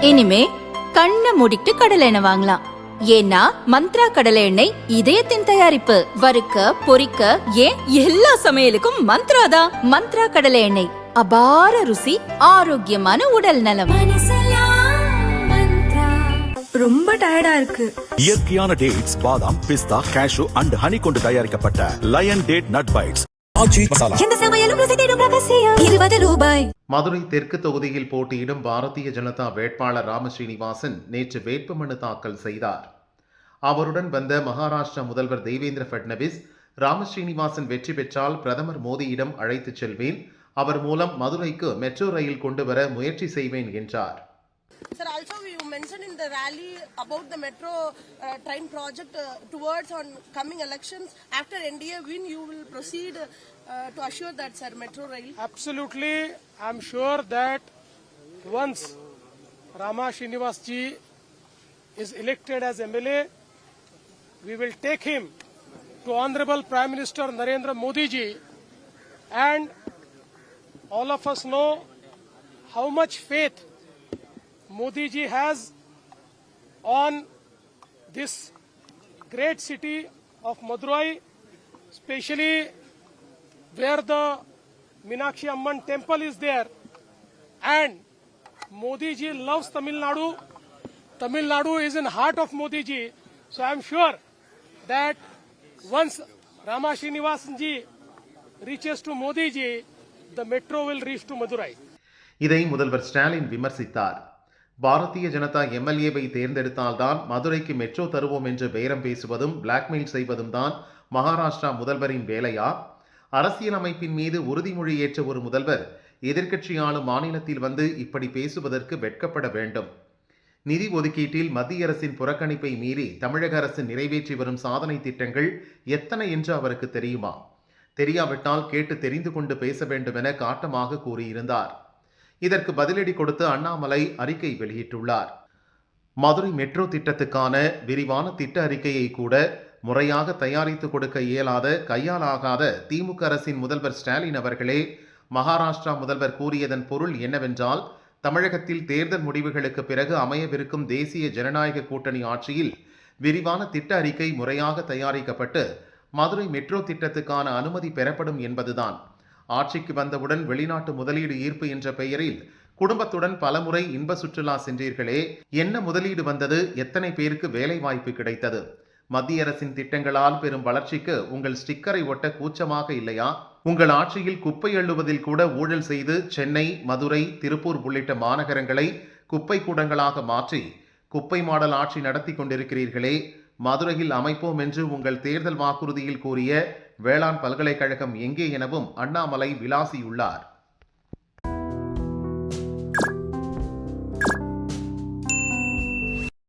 இனிமே கண்ணை மூடிட்டு கடலை எண்ணெய் வாங்கலாம். ஏன்னா மந்த்ரா கடலை எண்ணெய் இதயத்தின் தயாரிப்பு. வறுக்க பொரிக்க ஏன் எல்லா சமையலுக்கும் மந்த்ரா தான். மந்த்ரா கடலை எண்ணெய், அபார ருசி, ஆரோக்கியமான உடல் நலம். ரொம்ப டயர்டா இருக்கு. இயற்கையான டேட்ஸ், பாதாம், பிஸ்தா, கேஷு அண்ட் ஹனி கொண்டு தயாரிக்கப்பட்ட lion date nut bites. Madurai தெற்கு தொகுதியில் போட்டியிடும் பாரதிய ஜனதா வேட்பாளர் ராம ஸ்ரீனிவாசன் நேற்று வேட்புமனு தாக்கல் செய்தார். அவருடன் வந்த மகாராஷ்டிரா முதல்வர் தேவேந்திர பட்னவிஸ், ராம ஸ்ரீனிவாசன் வெற்றி பெற்றால் பிரதமர் மோடியிடம் அழைத்துச் செல்வேன், அவர் மூலம் மதுரைக்கு மெட்ரோ ரயில் கொண்டு வர முயற்சி செய்வேன் என்றார். Sir, also you mentioned in the rally about the metro train project towards on coming elections. After NDA win, you will proceed to assure that, sir, metro rail. Absolutely, I'm sure that once Rama Srinivas ji is elected as MLA, we will take him to Honorable Prime Minister Narendra Modi ji, and all of us know how much faith Modi ji has on this great city of Madurai, especially where the Meenakshi Amman temple is there, and Modi ji loves Tamil Nadu. Tamil Nadu is in heart of Modi ji, so I am sure that once Rama Srinivasan ji reaches to Modi ji, the metro will reach to Madurai. இதை முதல்வர் ஸ்டாலின் விமர்சித்தார். பாரதிய ஜனதா எம்எல்ஏவை தேர்ந்தெடுத்தால்தான் மதுரைக்கு metro தருவோம் என்று பேரம் பேசுவதும் blackmail செய்வதும் தான் மகாராஷ்டிரா முதல்வரின் வேலையா? அரசியல் அமைப்பின் மீது உறுதிமொழி ஏற்ற ஒரு முதல்வர் எதிர்க்கட்சி ஆளும் மாநிலத்தில் வந்து இப்படி பேசுவதற்கு வெட்கப்பட வேண்டும். நிதி ஒதுக்கீட்டில் மத்திய அரசின் புறக்கணிப்பை மீறி தமிழக அரசு நிறைவேற்றி வரும் சாதனை திட்டங்கள் எத்தனை என்று அவருக்கு தெரியுமா? தெரியாவிட்டால் கேட்டு தெரிந்து கொண்டு பேச வேண்டும் என காட்டமாக கூறியிருந்தார். இதற்கு பதிலடி கொடுத்து அண்ணாமலை அறிக்கை வெளியிட்டுள்ளார். மதுரை மெட்ரோ திட்டத்துக்கான விரிவான திட்ட அறிக்கையை கூட முறையாக தயாரித்து கொடுக்க இயலாத, கையாலாகாத திமுக அரசின் முதல்வர் ஸ்டாலின் அவர்களே, மகாராஷ்டிரா முதல்வர் கூறியதன் பொருள் என்னவென்றால், தமிழகத்தில் தேர்தல் முடிவுகளுக்கு பிறகு அமையவிருக்கும் தேசிய ஜனநாயக கூட்டணி ஆட்சியில் விரிவான திட்ட அறிக்கை முறையாக தயாரிக்கப்பட்டு மதுரை மெட்ரோ திட்டத்துக்கான அனுமதி பெறப்படும் என்பதுதான். ஆட்சிக்கு வந்தவுடன் வெளிநாட்டு முதலீடு ஈர்ப்பு என்ற பெயரில் குடும்பத்துடன் பலமுறை இன்ப சுற்றுலா சென்றீர்களே, என்ன முதலீடு வந்தது? எத்தனை பேருக்கு வேலை வாய்ப்பு கிடைத்தது? மத்திய அரசின் திட்டங்களால் பெரும் வளர்ச்சிக்கு உங்கள் ஸ்டிக்கரை ஒட்ட கூச்சமாக இல்லையா? உங்கள் ஆட்சியில் குப்பை அள்ளுவதில் கூட ஊழல் செய்து சென்னை, மதுரை, திருப்பூர் உள்ளிட்ட மாநகரங்களை குப்பை கூடங்களாக மாற்றி குப்பை மாடல் ஆட்சி நடத்தி கொண்டிருக்கிறீர்களே, மதுரையில் அமைப்போம் என்று உங்கள் தேர்தல் வாக்குறுதியில் கூறிய வேளாண் பல்கலைக்கழகம் எங்கே எனவும் அண்ணாமலை விளாசியுள்ளார்.